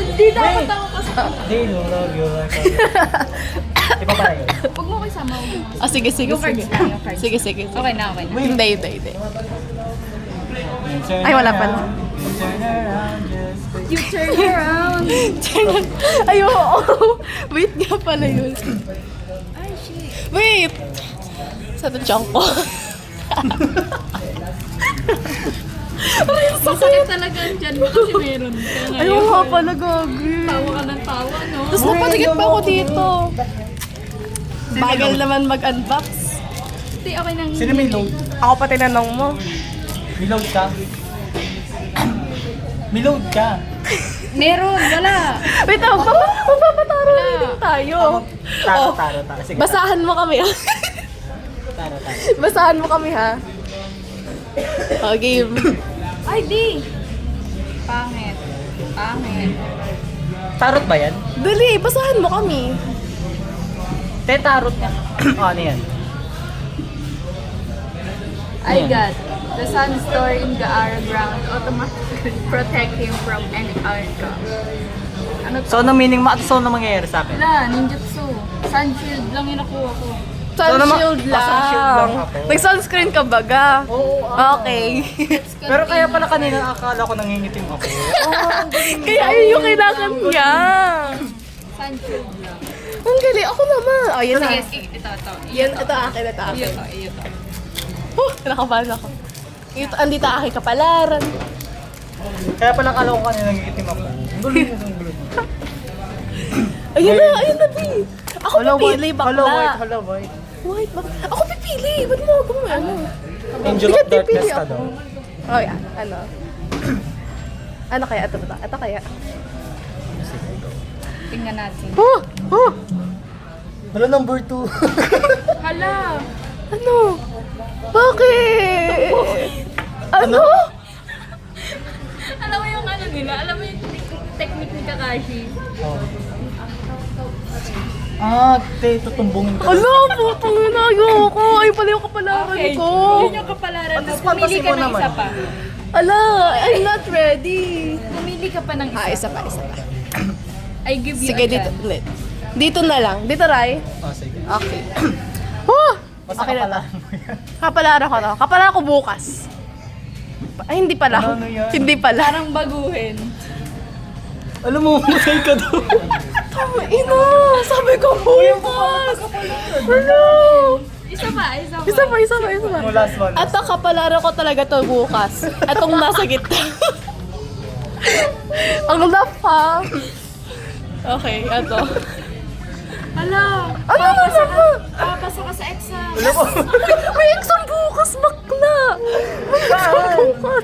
Hindi dapat ako kasi. Hindi, no, love you. Iba pa yun. Huwag mo ko isama. Ah, sige, sige, Yung cards sige. lang, yung cards. Sige, sige. Okay na, okay na. Hindi, hindi, hindi. Ay, wala pala. You turn around. Ay, oo. Wait nga pala yun. Ay, shit. Wait! Sa tiyan ko. Masakit talaga ang dyan mo kasi meron ka ngayon. Ayaw nga pala, gagi. Tawa ka ng tawa, no? Tapos napatikit pa ako dito. Bagal naman mag-unbox. Hindi, okay nang Sino may load? Ako pa tinanong mo. May load ka? May load ka? Meron, wala. Wait, magpapataro Wala. din tayo. Taro, Oh, taro, taro. Sige, basahan mo kami, ha? taro, taro. Basahan mo kami, ha? Oh, game. Ay, di. Pangit. Pangit. Tarot ba yan? Dali, basahan mo kami. Te, tarot niya. Ano yan? I got the sun store in the Ara ground automatically protect him from any outcome. Ano to? So, ano meaning mo? So, ano mangyayari sa akin? Wala, ninjutsu. Sun shield lang yung nakuha ko. Sun naman- shield lang. Sun shield lang ako. Nag-sunscreen ka baga? Oo. Okay. Pero kaya pala kanina akala ko nangingitim ako. Kaya ayun yung kailangan niya. Sun shield lang. Ang galing. Ako naman. Oh, yan na. Sige, sige, ito. Yan, ito akin, ito akin. Ito. Nakabahan ako. Ito, andito aking kapalaran. Kaya pala akala ko kanina nangingitim ako. Gulo niya, gulo niya. Ayun na, B. Ako pipili, bakla. Hello, white. White, bakla. Ako pipili. Ba't mo ako ano? Angel Sige, of darkness pipili ka ako. daw. Oh, yan. Ano? Ano kaya? Ito ba? Ito kaya? Tingnan natin. Oh! Oh! Wala number 2. Hala! Ano? Bakit? Ano? Alam mo yung ano nila? Alam mo yung technique ni Kakashi? Te, tutumbungin ka. Ano? Putang ina, ayoko. Ay, pala yung kapalaran ko. Yun yung kapalaran mo. At Pumili fantasy ka mo ng naman. isa pa. Ala, I'm not ready. Pumili ka pa ng isa. Ah, isa pa, isa pa. I give you Sige, a dito. chance. Ulit. Dito na lang. Dito, Rai. Oh, sige. Okay. Oh! Basta Okay na to. kapalaran mo yan. Kapalaran ko to. Kapalaran ko bukas. Ay, hindi pala. Ano yan? Hindi pala. Parang baguhin. Alam mo, masay ka daw. Tama, ina! Sabi ko bukas! Ano? Isa pa. Isa pa, isa pa, isa pa. Mo last one. At ang kapalaran ko talaga to bukas. Atong nasa gitna. Ang lap ha. Okay, ato. Hala! Ano na naman? Papasa ka sa exam. Alam mo, May exam bukas, bakla! May exam bukas.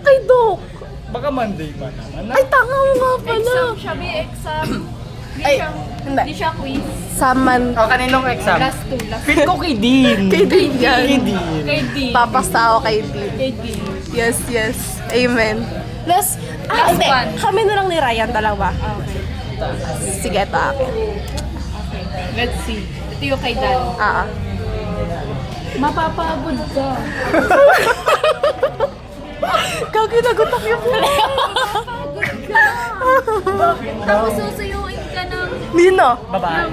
Kay Doc. baka Monday pa naman. Ay, tanga mo nga pala. Exam siya, may exam. Ay, hindi. Hindi siya quiz. Saman. Oh, kaninong exam? Last two. Feel ko kay Dean. Kay Dean yan. Kay Dean. Kay D. Papasta ako kay Dean. Kay D. Yes, yes. Amen. Last Last hindi. one. Kami na lang ni Ryan dalawa. Okay. Sige, ito akin. Okay. Let's see. Ito yung kay Dan. Ah. Mapapagod ka. Gagi, nagutak yung Mapapagod ka. Tapos susuyuin ka ng Nino. Babae.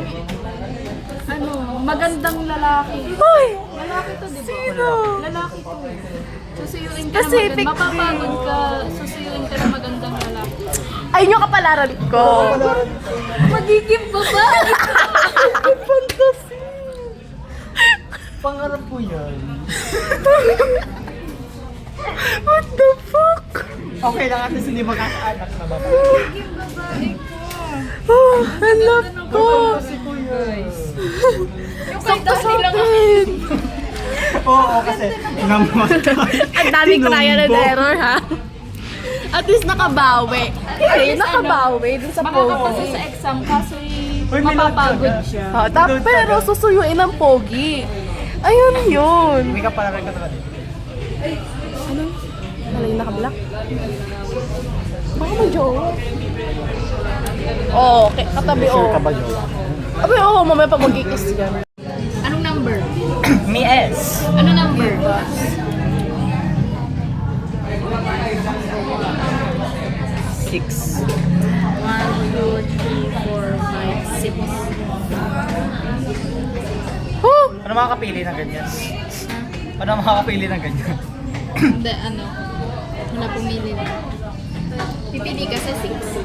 ano, magandang lalaki. Hoy! Lalaki to, di ba? Sino? Lalaki to. Susuyuin ka Pacific ng mapapagod ka. Susuyuin ka ng magandang lalaki. Ayun yung kapalaran ko. Magiging babae. Fantasy. Pangarap ko yan. What the fuck? Okay lang at least hindi magkakaanak na babae. Magiging babae ka. Oh, I love ko. Kasi ko yan. Yung kay Sakto sa Dani lang ako. akin. Oo, kasi namatay. Ang dami ko trial and error, ha? At least nakabawi. Hindi, nakabawi dun sa Makakapasa pogi. sa exam kaso Uy, may mapapagod load ka. siya. Oh, pero susuyuin ng pogi. Ayun yun. Hindi ka pala rin ka talaga. Ano? Malay na ka-black? Baka may jowa. Oo, katabi Sure oo. ka ba, Jowa? Abi, oo, mamaya pa mag-i-kiss yan. Anong number? Me S. Ano number? 6. 1, 2, 3, 4, 5, 6. Woo! Ano makakapili ng ganyan? Ano makakapili ng ganyan? Hindi, ano. Wala pumili na. Pipili ka sa 6.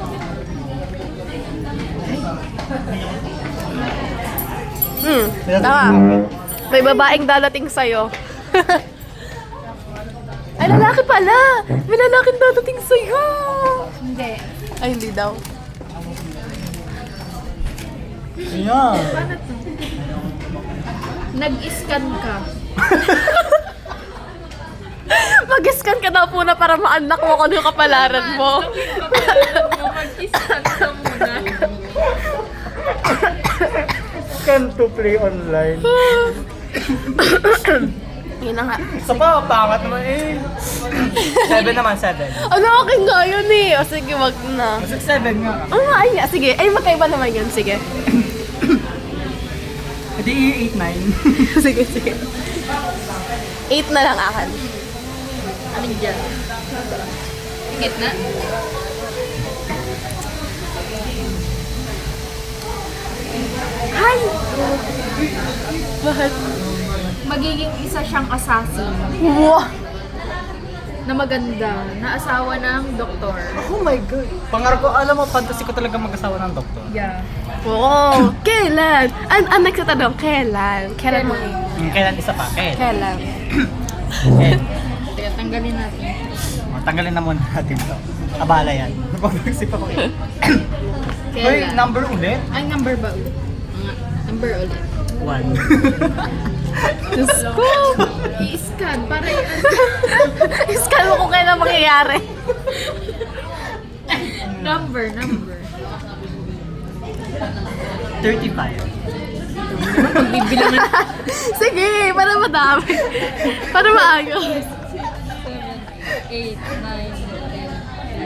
Tama. May babaeng dadating sa'yo. Ay, lalaki pala! May lalaking dadating sa'yo! Hindi. Ay, hindi daw. Ayan. Paano to? Nag-scan ka. Mag-scan ka daw muna para ma-unlock mo kung ano yung kapalaran mo. Mag-scan ka muna. Scan to play online. Yun na nga. Isa pa, pangat naman eh. 7 naman, 7. Ano, akin nga yun eh. O sige, wag na. Kasi 7 nga. Oo nga, ay nga. Sige. Ay, magkaiba naman yun. Sige. Hindi 8, 9. Sige, sige. 8 na lang akin. Alin dyan? Gitna? Hi! Bakit? Magiging isa siyang assassin Wow! na maganda, na asawa ng doktor. Oh my God. Pangarap ko, alam mo, fantasy ko talaga mag-asawa ng doktor. Yeah. Wow! Kailan? Ang next na tanong, kailan? Kailan mo? Kailan isa pa? Kailan? Teka, tanggalin natin. Tanggalin na muna natin to. Abala yan. Napag-isip ako eh. Hoy, Kailan? number ulit? Ay, number ba ulit? Nga, number ulit. 1. Diyos ko! I-scan para yung Iskan mo kung kailan mangyayari. number. 35. Pagbibilangan. Sige, para madami. Para maayos. 8, 9,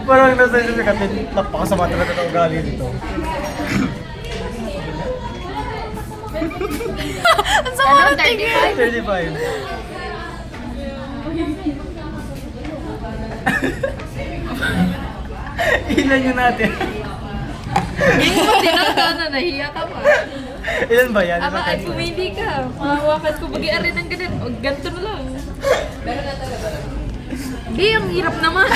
Parang nasa isip ka, napakasama talaga ng ugali nito. Ang sama Ano, ng tingin. 35. Ilan yun natin? Hindi mo tinanggal na, nahiya ka pa. Ilan ba yan? Ama, ay pumili ka. Mahawakan ko bagi-ari ng ganun. O, ganito na lang. Hindi, ang hirap naman.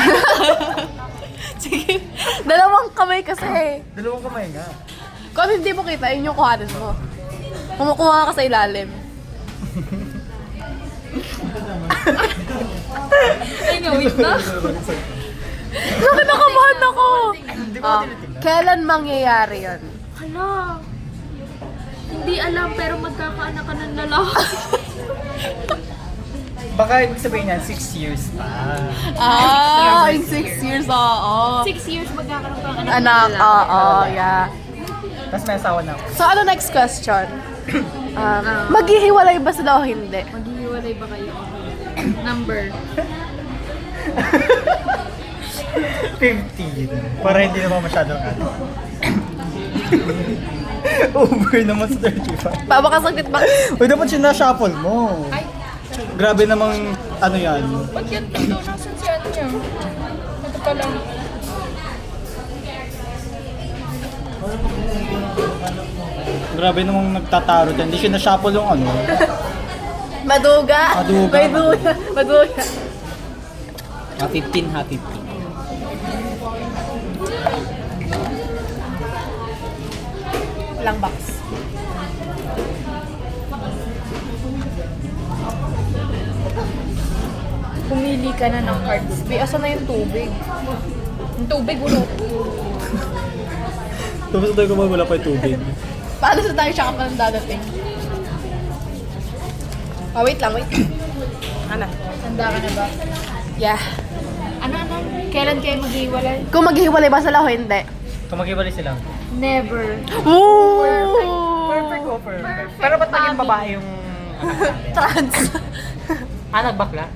Sige. Dalawang kamay kasi. Dalawang kamay nga. Kung ano hindi mo kita, yun yung kuhanin mo. Kumukuha ka sa ilalim. Ay, nga, wait na. Bakit nakabahan ako? Hindi ko Ah, tinitingnan. kailan mangyayari yun? Hala. Hindi alam, pero magkakaanak ka ng lalaki. Baka ibig sabihin yan, 6 years pa. In 6 years, oo. 6 years magkakaroon ka ng Anak, lalaki. oo, yeah. Tapos may asawa na ako. So, ano next question? Maghihiwalay ba sila o hindi? Maghihiwalay ba kayo? Number. 15. Para hindi naman masyadong ano. Over naman sa 35. Babakasakit ba? Uy, dapat sinashuffle mo. Ay, Grabe namang ano yan. ba't yan ito? Nasaan si ano niya? Ito pa lang. Grabe namang nagtataro dyan. Hindi sinashuffle yung ano. Maduga. Maduga. May duga. Maduga. 15 ha, 15. Lang box. Pumili ka na ng cards. Asa na yung tubig? Yung tubig, ulo. Tapos tayo kumag wala pa yung tubig. Paano sa tayo siya kapag dadating? Oh, wait lang, wait. Ano? Handa ka na ba? Yeah. Ano? Kailan kayo maghiwalay? Kung maghihiwalay ba sila o hindi? Kung mag-ibalik sila. Never. Woo! Perfect o perfect. Pero ba't naging babae yung Trans. nagbakla?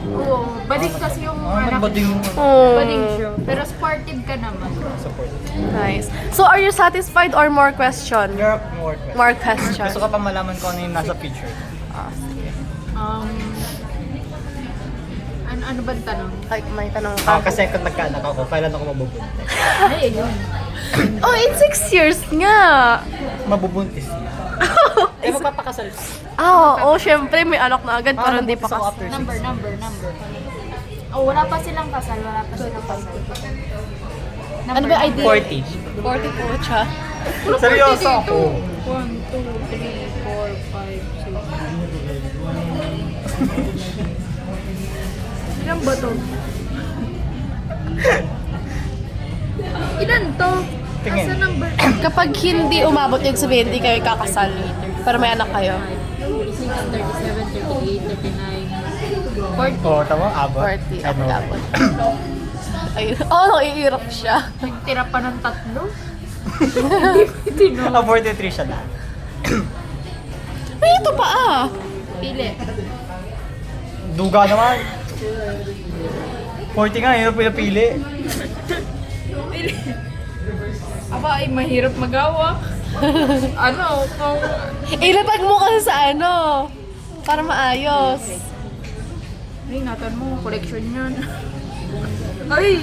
Oo. Bading kasi yung anak. Nagbading yung Oh. Bading siya. Pero sportive ka naman. support. Nice. So, are you satisfied or more question? You're more question. More question. Gusto ka pa malaman kung ano yung nasa picture. Um, Ano ba ang tanong? Ay, may tanong ka. Kasi kung nagkaanak ako, kailan ako mabubuntis? Ay, ayun. Oh, in 6 years nga. Mabubuntis niya. Eh, magpapakasal. Oo, syempre may anak na agad pero hindi pa mabubuntis ako kasi. after 6 Number. Oh, wala pa silang kasal. Ano ba yung idea? 40. 44 siya. Seryoso ako. 1, 2, 3, 4, 5, 6. Ilan ba to? Ilan to? Tingin. Asa number? Kapag hindi umabot yung sabihin, hindi kayo kakasal. Pero may anak kayo. 37, 38, 39, 40. Oo, tama, abot. 40, Ano? abot. Ayun. Oo, naiirap siya. Nagtira pa ng 3. Ah, 43 siya na. Ay, ito pa ah. Pili. Duga naman. 40 nga, yun ang pinapili. Aba, ay mahirap magawa. Kung... Ilapag mo kasi sa ano. Para maayos. Ay, natan mo, collection yan. Ay!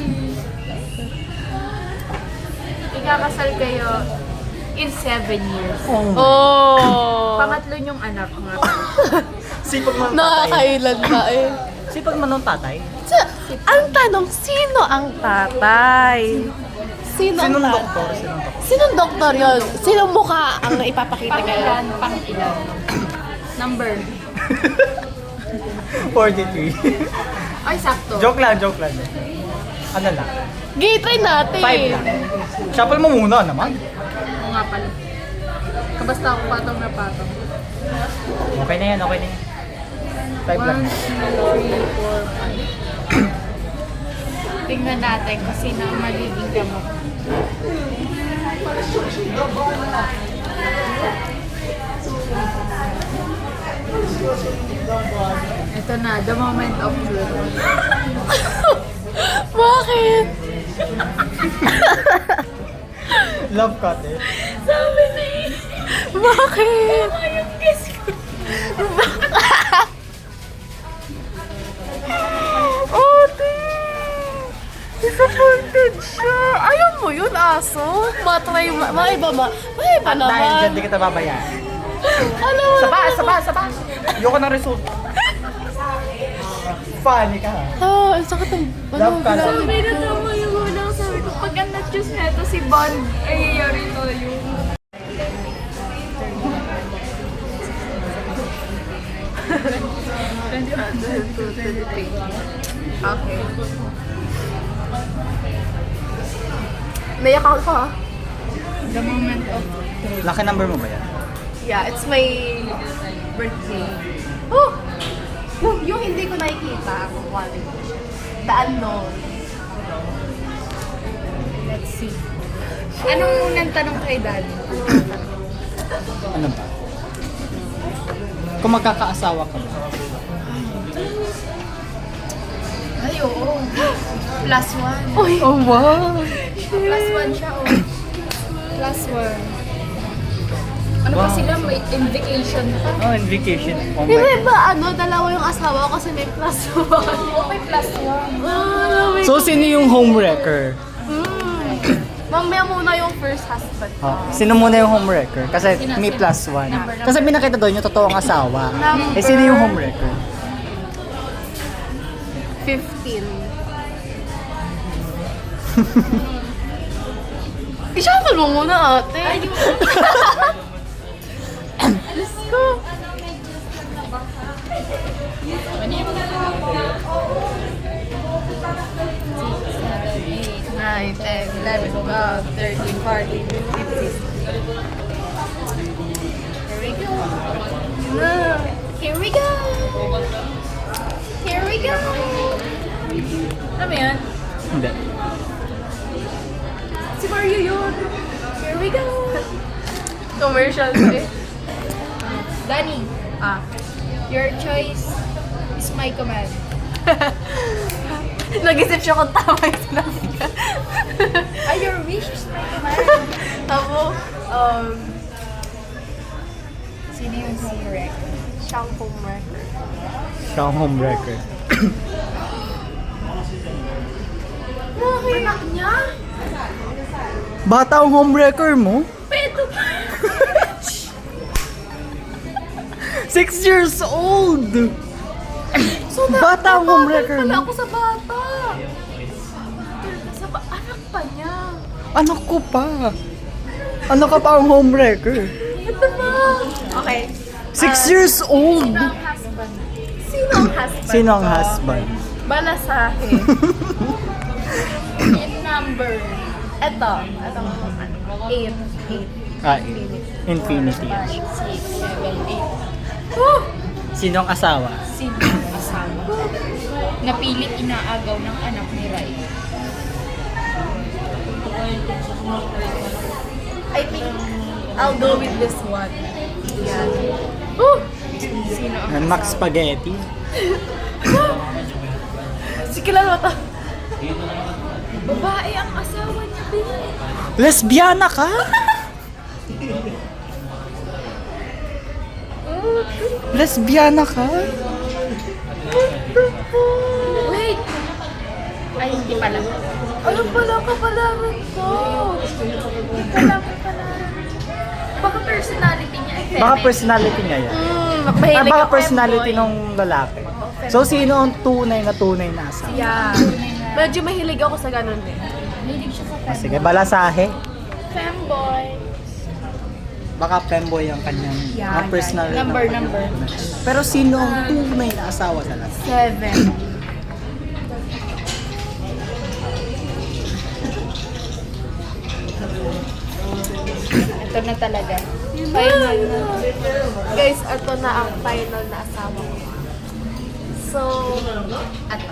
Ikakasal kayo in 7 years. Oh. Pangatlo yung anak nga. Sipag man tatay. Nakakailan ba eh. Sipag man ng tatay. Ang tanong, sino ang tatay? Sino ang Sinong tatay? doktor? Sinong doktor? Sinong doktor yun? Sinong mukha ang ipapakita kayo? Pang-ilan. Number. 43. Ay, sakto. joke lang. Ano lang? Gay, try natin. 5 lang. Shuffle mo muna naman. Oo nga pala. Kabasta ako patong na patong. Okay na yan. 5 lang. 1, 2, 3, 4, 5. Tingnan natin kung sino ang magiging gamot. Ito na, the moment of truth. Bakit? Love cut eh. Sabi ni... Bakit? Yung kiss ko. Ate! Disappointed siya. Ayaw mo yun, aso? Matry, maiba naman. Dahil dyan, di kita babayaran. Ano? Saba! Ayoko ng result. Funny ka ha. Ang sakit ng... Love ka. Sabi na tama yung unang sabi ko, pag ang na-choose na ito si Bond, ay yari to yung... Okay. Naiyak ako ha? The moment of... Lucky number mo ba yan? Yeah, it's my birthday. Oh! Yung hindi ko nakikita, kung ano. The unknown. Let's see. Anong unang tanong kay Dad? Ano ba? Kung magkakaasawa ka ba? Ay, oo. Plus 1. Uy! Oh, wow! Plus 1 siya, oh. Plus 1. Ano ba Wow. sila? May invitation pa. Oh, in vacation. Oh my Hindi ba dalawa yung asawa ko kasi may plus one. Oh, may plus 1. So, sino yung homewrecker? Mamaya muna yung first husband. Oh, sino muna yung homewrecker? Kasi may plus 1. Kasi pinakita doon yung totoong asawa. Eh, sino yung homewrecker? 15. I-shuffle mo muna, ate. Let's go. Nine, 10, 11, 12, 13, 14, 15. Here we go! Here we go! Ano ba yan? Hindi. Si Mario yun! Here we go! Commercial eh. Danny, your choice is my command. Nag-isip siya kung tama yung sinabi niya. Your wish is my command. Tapos, Sino yung homewrecker? siyang homewrecker. Siya ang homewrecker. Anak niya? Bata ang homewrecker mo? Pedo. 6 years old! So, Bata ang homewrecker pala mo? ako sa bata. Anak pa niya. Anak ko pa. Ano ka pa ang homewrecker? Ito ba? Okay. 6 years old! Sino ang husband? Sino ang husband? Balasahe. In number. Ito. Ito ang 8. Ah, Infinity. 5, 6, 7, 8. Sino ang asawa? Sino ang asawa? Napilit inaagaw ng anak ni Rai. I think I'll go with this one. Yan. Sino ang Yan, Max Spaghetti. Si kilala mo to. babae ang asawa niya, babe? Lesbiana ka? Lesbiana ka? Wait! Ay, hindi pala. Ano pala kapalaran ko? Pala. Baka personality niya. Baka personality niya yan. Ay, Mahilig baka ako personality femboy. ng lalaki. So, sino ang tunay na asawa? Yeah. Medyo mahilig ako sa ganun eh. Hilig siya sa Ah, sige, balasahe. femboy. Baka femboy ang kanyang ang personality. Number. Pero sino ang tunay na asawa talaga? 7. Ito na talaga. Final na. Guys, ito na ang final na asawa ko. So, Ato.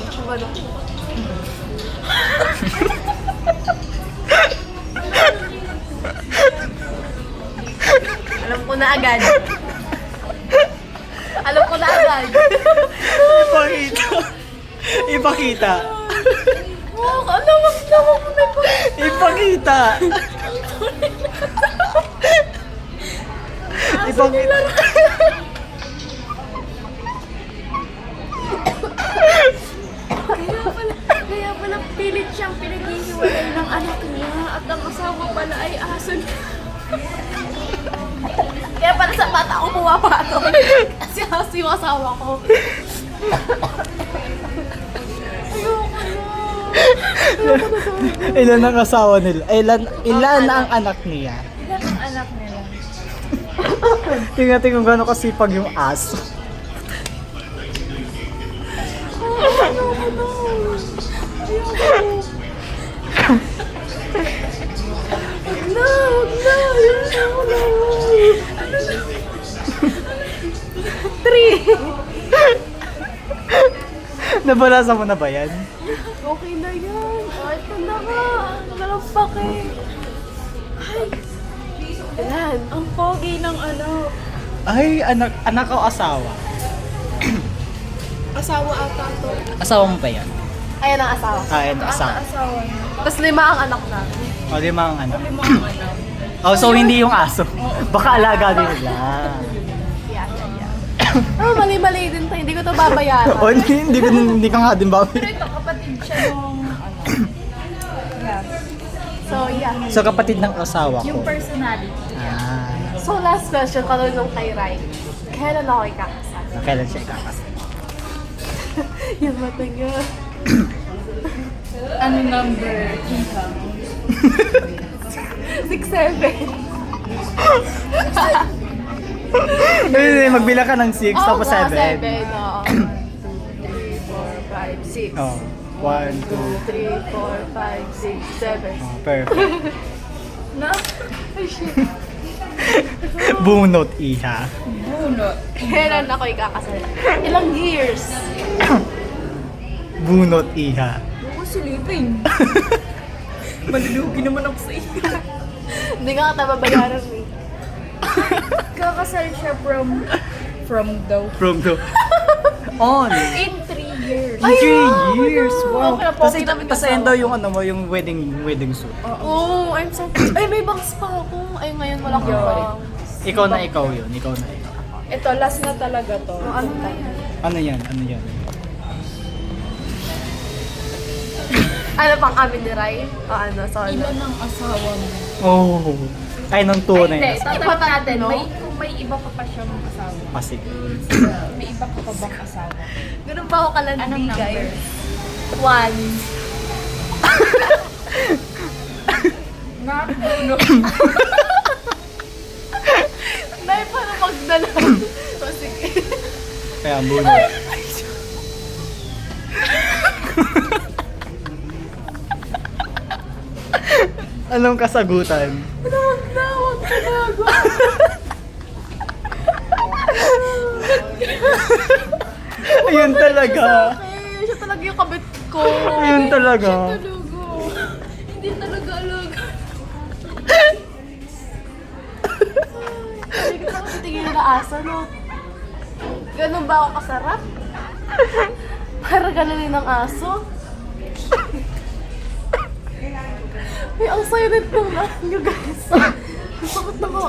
ano ba no? Alam ko na agad. Alam ko na agad. Ipakita. Ipakita. Oh, ano? Wag na Ipakita. Ipakita. Kaya pala pilit siyang pinaghihiwalay ng anak niya at ang asawa pala ay aso niya. Kaya pala sa bata ako pumapato. Kasi yung asawa ko. Ilan ang asawa nila? Ilan ang anak niya? Ilan ang anak nila? Tingnan kung gano'n kasipag yung aso. Nabalasan mo na ba yan? Okay na yan. Oh, ito na nga. Walang pake. Ay. Ayan. Ang pogi ng ano. Ay, anak o asawa? Asawa ata to. Asawa mo pa yan? Ayan ang asawa. Ayan, asawa. Asawa niya. Tapos 5 ang anak na. O, 5 ang anak. Lima ang anak. Oh, so hindi yung aso. Baka alaga din nila. Yeah. Oh, mali-mali din to. Hindi ko to babayaran. O, hindi ka nga din ba? Pero ito, kapatid siya nung ano. Yeah. So, yeah. So, kapatid ng asawa ko. Yung personality. Ah, So, last question, kanunong kay Rai. Kailan ako ikakasal? kailan siya ikakasal? Yung mata niya. Ano number? Income. 6, 7. Hindi, magbilang ka ng 6 tapos 7. 7, oo. 3, 4, 5, 6. Oh, 1, 2, 3, 4, 5, 6, 7. oh, perfect. No? Ay, shit. Bunot, iha. Bunot. Kailan ako ikakasal? Ilang years? Bunot, iha. Huwag ko silipin. Malulugi naman ako sa iyo. Hindi nga kita babayaran eh. Kakasal siya from daw. From the... On! In 3 years. In 3 years! Wow! Okay na po, Tapos kita mo tapos ayun daw yung ano mo, yung wedding suit. Oh, I'm so... Ay, may bangs pa ako. Ay, ngayon wala akong bangs. Ikaw na ikaw yun, ikaw na ikaw. Ito, last na talaga to. Ano na yan? Ano yan? Ano yan? Ano pang amin ni Rai? O ano, sorry. Iba ng asawa mo. Oh. Ay, nang tunay Hindi, na. tatanong natin, no? kung may iba pa pa siyang asawa. Pasig. May iba ka pa bang asawa? Ganun pa ako kalandi, Anong number? guys. 1. Not Bruno. Dahil para magdala. O sige. Kaya buno. Anong kasagutan? Huwag ka bago. Ayun talaga. Siya talaga yung kabit ko. Ayun talaga. Hindi talaga alaga. Hindi ko talaga tingin na asa, no? Ganun ba ako kasarap? Para ganunin ng aso? Ay, ang silent ng lahat nyo, guys. Ang sakit na ko.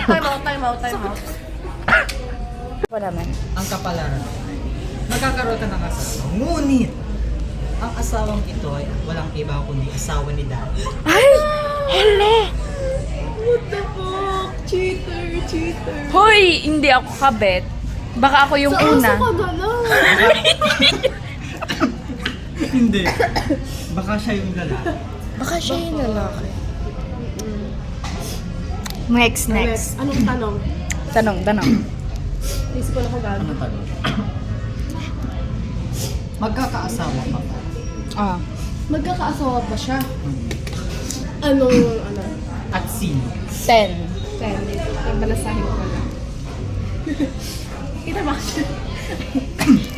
Time out. Pa naman. Ang kapalaran. Magkakaroon ka ng asawa. Ngunit, ang asawang ito ay walang iba kundi asawa ni Daddy. Ay! Hele! What the fuck? Cheater. Hoy! Hindi ako kabet. Baka ako yung una. Sa aso ka na lang. Hindi. Baka siya yung lalaki. Baka siya yung lalaki. Next. Anong tanong? Tanong. Isip ko na ko Ano gano'n. tanong? Magkakaasawa pa ba? Ah. Magkakaasawa ba siya? Anong, At sino? 10. 10. Yung balasahin ko na. Kita ba siya?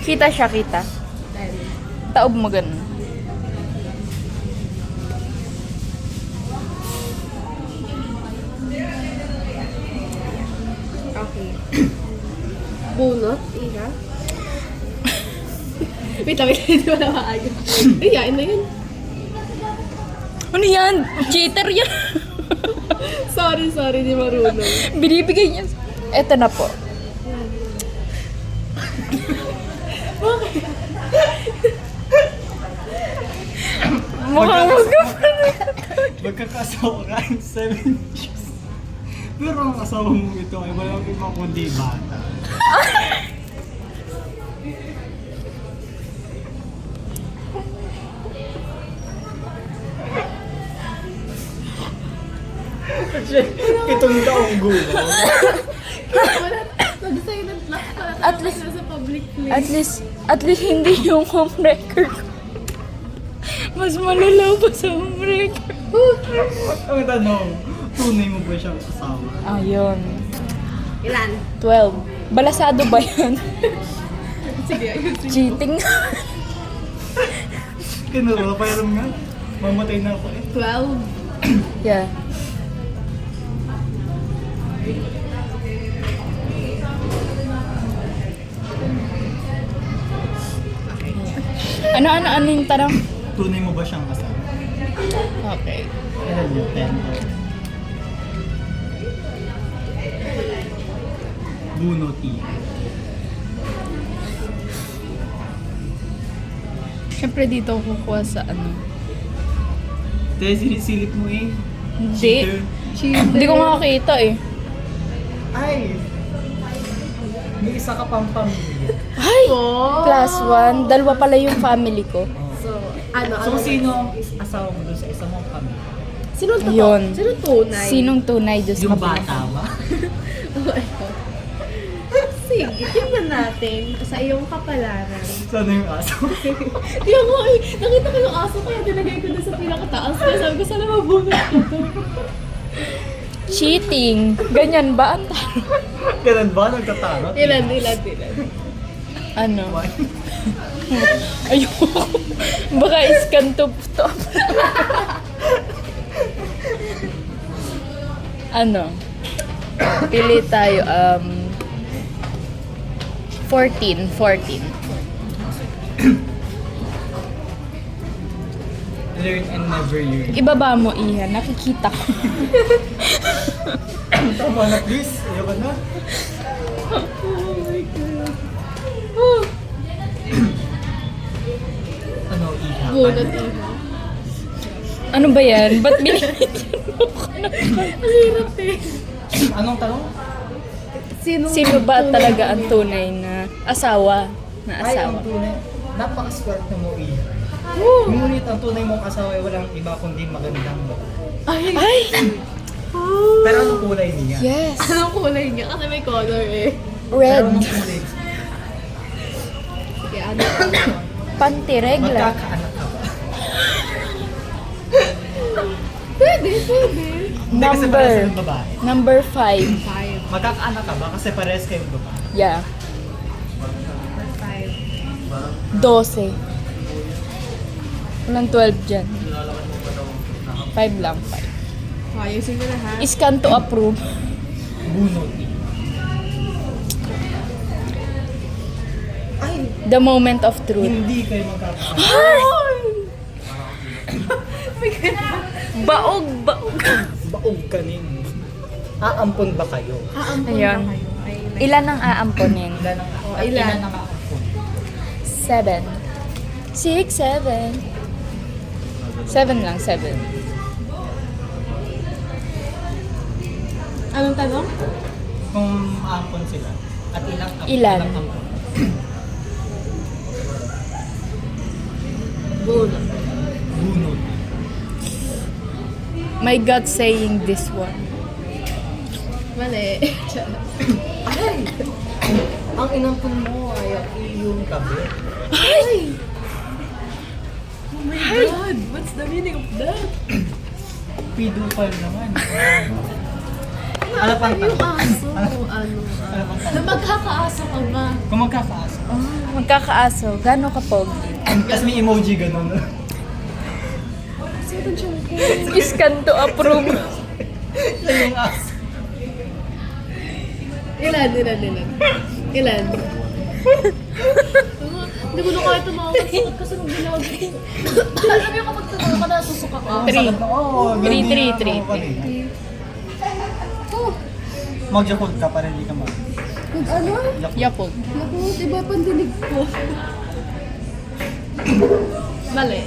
Kita siya, kita. 10. Taob mo ganun. Okay. Bunot, iha. Wait, hindi ko na maayos. Iyain na yun. Ano yan? Cheater yan. Sorry, di marunong. Binibigay niya. Eto na po. Mukhang Magkakaasawa ka in 7 years. Pero ang asawa mo ito ay walang iba kundi bata. Kasi itong taong gulo. Nag-silent laugh pala. At least- sa public place. At least hindi yung home record ko. Mas malalaw pa sa home record. Ang tanong, tunay mo ba siyang asawa? Ayun. Ilan? 12. Balasado ba yan? Sige, ayusin. Cheating. Kinuro, parang nga. Mamatay na ako eh. 12. Yeah. Ano yung tanong? Tunay mo ba siyang asawa? Okay. Ilan yun? 10. Bunot Siyempre dito ako kukuha sa ano. Kaya sinisilip mo eh. Hindi. Cheater. Hindi ko makakita eh. Ay! May isa ka pang pamilya. Ay! Oh. +1. Dalawa pala yung family ko. So, ano? So, sino ang asawa mo doon sa isang mong pamilya? Sinong totoo? Yun. Sinong tunay? Sinong tunay doon sa Yung kapatid bata ko? ba? Sige, tingnan natin sa iyong kapalaran. Sana yung aso? Yung nga eh, nakita ko yung aso kaya nilagay ko na sa pinakataas. Kaya sabi ko, sana mabunot ito. Cheating. Ganyan ba ang tanong? Ganun ba? Nagtatarot? Ilan? Ano? Ayoko. Baka iskan to. Ano? Pili tayo. 14. Learn and never learn. Ibaba mo, Iha. Nakikita ko. Tama na please. Ayaw ka na. Ano, Iha? Bunot iho. Ano ba yan? Ba't binigyan mo ko na? Ang hirap eh. Anong tanong? Sino ba talaga ang tunay na asawa? Ay, ang tunay. Napaka-swerte mo, Iya. Ngunit ang tunay mong asawa ay walang iba kundi magandang babae. Ay! Pero anong kulay niya? Yes! Anong kulay niya? Kasi may color eh. Pero Red. anong kulay? Sige, ano? Pantiregla. Magkakaanak ka ba? Pwede. Hindi kasi Number. parehas kayong babae. Number 5. 5. Magkakaanak ka ba? Kasi parehas kayong babae. Yeah. 5. 12. Walang 12 dyan. 5 lang, 5. Ayusin mo na ha. Scan to approve. Bunot. Ay, The moment of truth. hindi kayo magkakaanak. Baog! Baog ka nin. Aampon ba kayo? Aampon Ayan. ba kayo? Ay, Ilan ang aamponin? Ilan ang Oh, ilan? ang aampon? 7. 6, 7. 7 lang, 7. Anong tanong? Kung aampon sila. At ilang Ilan? ampon? Bunot. Bunot. My God saying this one. Mali. Ay! Ang inampon mo ay ang iyong tabi. Oh my God! What's the meaning of that? Pedopile naman. Ano pang Yung tanong? aso. Ano Ano? pang Na tanong? magkakaaso ka ba? Kung magkakaasa. Magkakaaso. Gano'n ka pogi? Tapos may emoji ganun. Sino siyang ko? Scan to approve. Yan yung aso. Ilan? Hindi ko na kaya tumawag. Sakit kasi nung ginawag ko. Sabi ko kapag tumawag ka na, susuka ka. Three. Oo, Three, ganun three, yung three. ako kanina. Oh, Mag-Yakult ka para hindi ka mag... ano? Yapog. Naku, iba pang dinig ko. Mali,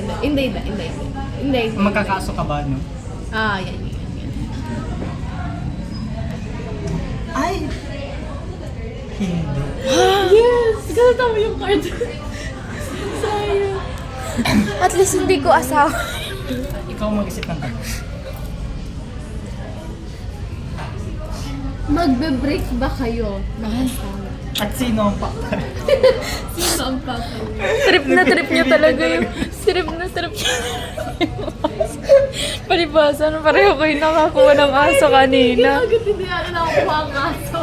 hindi. Magkakaso ka ba, no? Ah, yan. Ay! Hindi. Yes! Kasi tama yung card. Sayang. At least hindi ko asawa. Ikaw mag-isip ng tanong. Magbe-break ba kayo ng asawa? At sino ang pakta? Sino ang papa? Trip na trip niya talaga yung... Trip na trip niya. Palibasa, pareho kayo nakakuha ng aso kanina. Agad hindi na ako kuha ang aso.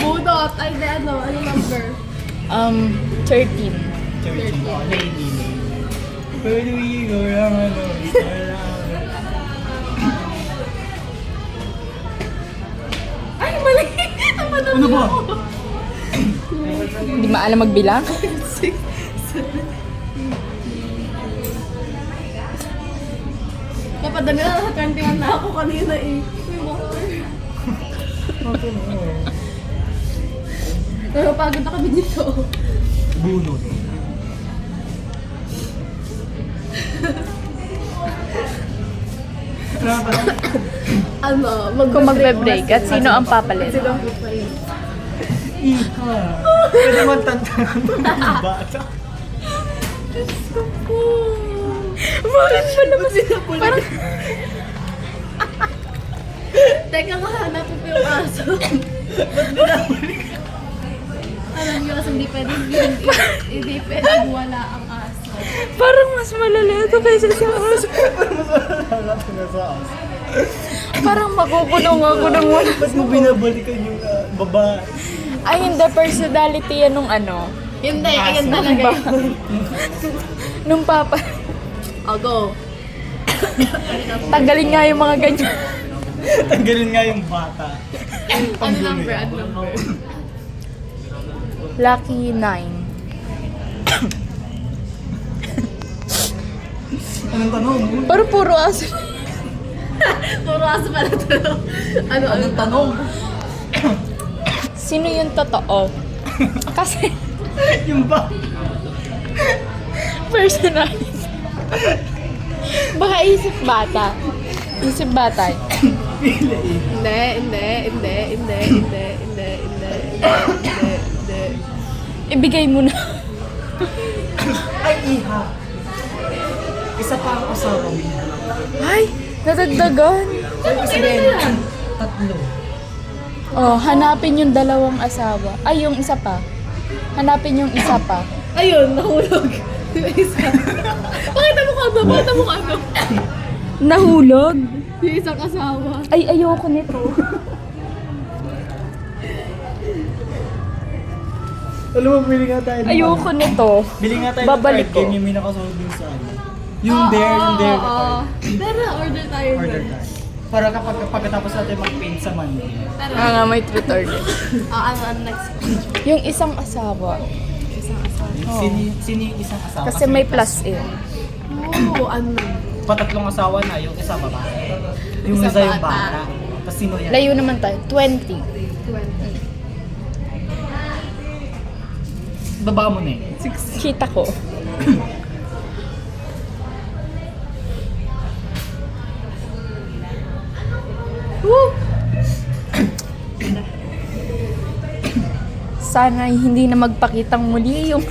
Budot. Ay, di ano number? 13. 13. Oh, lady. Where do we go? Ano? Ay, mali! Ano ba? Hindi maalam magbilang? Napadala na sa 21 na ako kanina eh. May water. Pero pagod na kami dito. Bunot. Ano ba? Kung magbe-break at sino ang papalit? Sino ang papalit? Iha. Pwede magtantangan ng mga bata. Bakit pa naman sila Parang... Teka, mahanap ko pa yung aso. Alam niyo kasi hindi pwede wala ang aso. Parang mas malala ito kaysa sa aso. Parang makukulong ako ng wala. Ba't mo binabalikan yung babae? Ay, hindi. Personality yan nung ano. Hindi, ayan talaga yun. Nung papa. I'll go. Tanggalin nga yung mga ganyan. Tanggalin nga yung bata. Ano number? Lucky 9. Anong tanong? Parang puro aso. Puro aso pala ito. Anong tanong? Sino yung totoo? Kasi, Yung ba? personality. Baka isip bata. Isip bata. Hindi. Ibigay mo na. Ay, iha. Isa pa ang asawa mo. Ay, nadagdagan. Ay, sabihin, tatlo. Oh, hanapin yung dalawang asawa. Ay, yung isa pa. Hanapin yung isa pa. Ayun, nahulog. Yung isa. Pakita mo kado. Nahulog? Yung isang asawa. Ay, ayoko nito. Alam mo, bili nga tayo. Ayoko nito. Bili nga tayo Babalik ng card ko. game yung may nakasunod dun sa ano. Yung there. Tara, order tayo. Order tayo. Para kapag pagkatapos natin mag-paint sa Monday. Nga, may treat order. Ano next? Yung isang asawa. Sino yung isang asawa? Kasi may plus in. Oo, ano? Patatlong asawa na, yung isa babae. Yung Isa isa yung bata. bata. Tapos sino yan? Layo naman tayo. 20. 20. Baba mo na eh. Kita ko. Sana hindi na magpakitang muli yung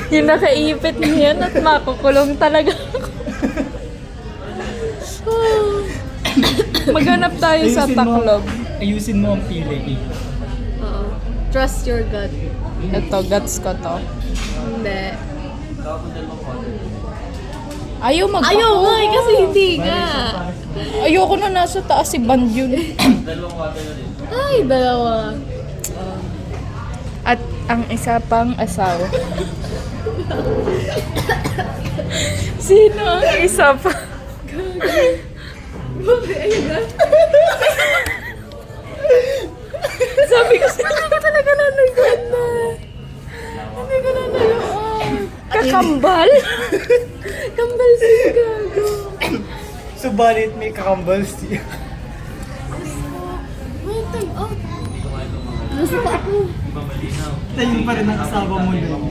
yung nakaipit niyan at makukulong talaga ako. Maghanap tayo sa taklob. Ayusin mo ang pili. Oo. Trust your gut. Ito, guts ko to. Hindi. Ayaw magpako. Ayaw nga eh, kasi hindi nga. Ayoko na nasa taas si Banjun. Ay, dalawa. At ang isa pang asawa. Sino ang isa pa? Sabi ko sa'yo, hindi ko talaga nanagaan na. Hindi ko nanagaan. Kakambal? Kambal siya, gago. Subalit may kakambal siya. Wait, time out. Nasa pa ako. Tayo pa rin ang asawa mo yun.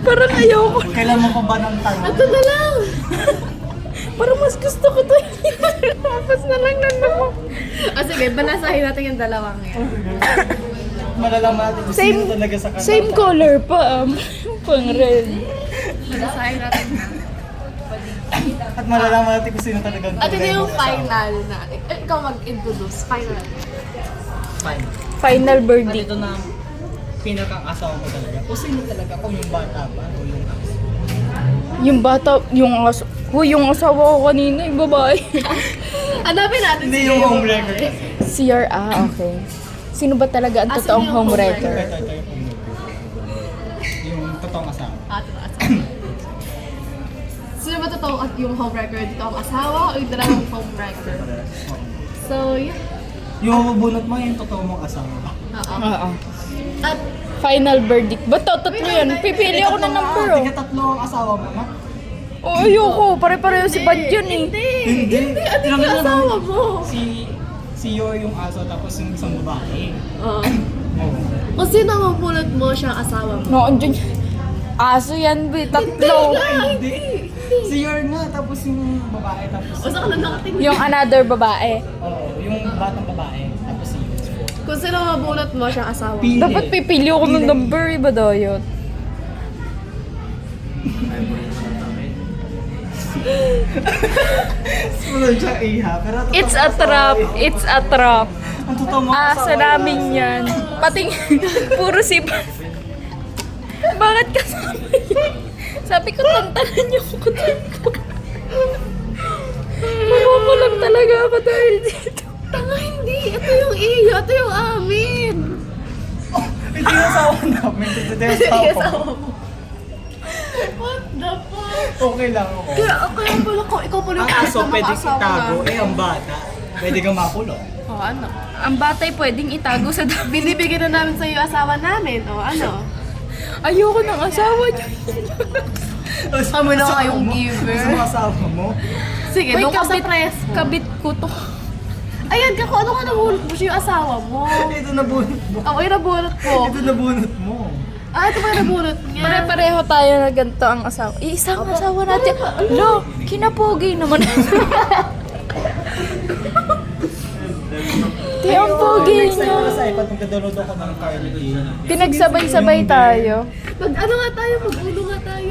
Parang ayoko. Kailan mo pa ba ng tanong? Ito na lang. Parang mas gusto ko to. Tapos na lang naman. Sige, banasahin natin yung dalawang yan. Malalaman natin kung sino talaga sa kanila. Same color pa. Pang red. Banasahin natin. At malalaman natin kung sino talaga ang At ito tunay yung mong asawa. final na. Ikaw mag-introduce. Final. Fine. Final At verdict. ito na ang pinakang-asawa ko talaga. O sino talaga? Kung yung bata ba o yung aso? Yung bata, yung asawa ko kanina, yung babae. Hanapin natin Hindi si yung Leo. homewrecker kasi. CR, okay. Sino ba talaga ang totoong Sino yung homewrecker? Ito yung homewrecker. Yung totoong asawa. Ito na asawa. Sino ba totoo at yung homewrecker? Dito ang asawa o yung dalawang homewrecker? So, yeah. Yung mabubunot mo yung totoo mong asawa. Oo. Oo. At Final verdict. Ba't tatlo yan? Pipili ako ng number, oh. Hindi ka tatlo ang asawa mo, ma? Oh, ayoko. Pare-pareho si Banjun, eh. Hindi. ano yung asawa mo? Si Yor yung aso tapos yung isang babae. Oo. Oo. Kung sino ang mapulot mo siyang asawa mo? No, andyan. Aso yan, be. Tatlo. Hindi. Si Yor nga tapos yung babae tapos O saan ka na nakatingin? Yung another babae. Oo, yung batang babae tapos si Yor. Kung sino ang mapulot mo siyang asawa mo? Pili. Dapat pipili ako ng number, iba dayot. Sunod siya iha, pero totoo It's a trap. It's a trap. Ang totoo mo Asa namin yan. Pating, puro si Bakit kasama yun? Sabi ko, tantanan niyo ako dito. Makukulang talaga ako dahil dito. Tanga, hindi. Ito yung iyo. Ito yung amin. Hindi yung asawa namin. Ito yung Yung asawa asawa ko. mo. What the fuck? Okay lang ako. Kaya pala ko, ikaw pala Ang yung aso ng pwede asawa itago, namin. eh ang bata pwede kang makulong. O ano? Ang batay pwedeng itago sa dami. Binibigyan na namin sa iyo asawa namin. O ano? Ayoko ng asawa niyo. Kami na kayong giver. Gusto mo asawa mo? Sige, doon ka sa press mo. Kabit ko to. Ayan, kako, ano ka nabunot mo siya yung asawa mo? Ito nabunot mo. Ako yung nabunot ko. Ito nabunot mo. Ah, ito pa yung nabunot niya. Pare-pareho tayo na ganito ang asawa. Isang asawa natin. Lo, kinapogi naman. Di ang pogi Next time niya. ko sa iPad, magda-download ako ng Carly. Pinagsabay-sabay tayo. Ano nga tayo? Mag-ulo nga tayo.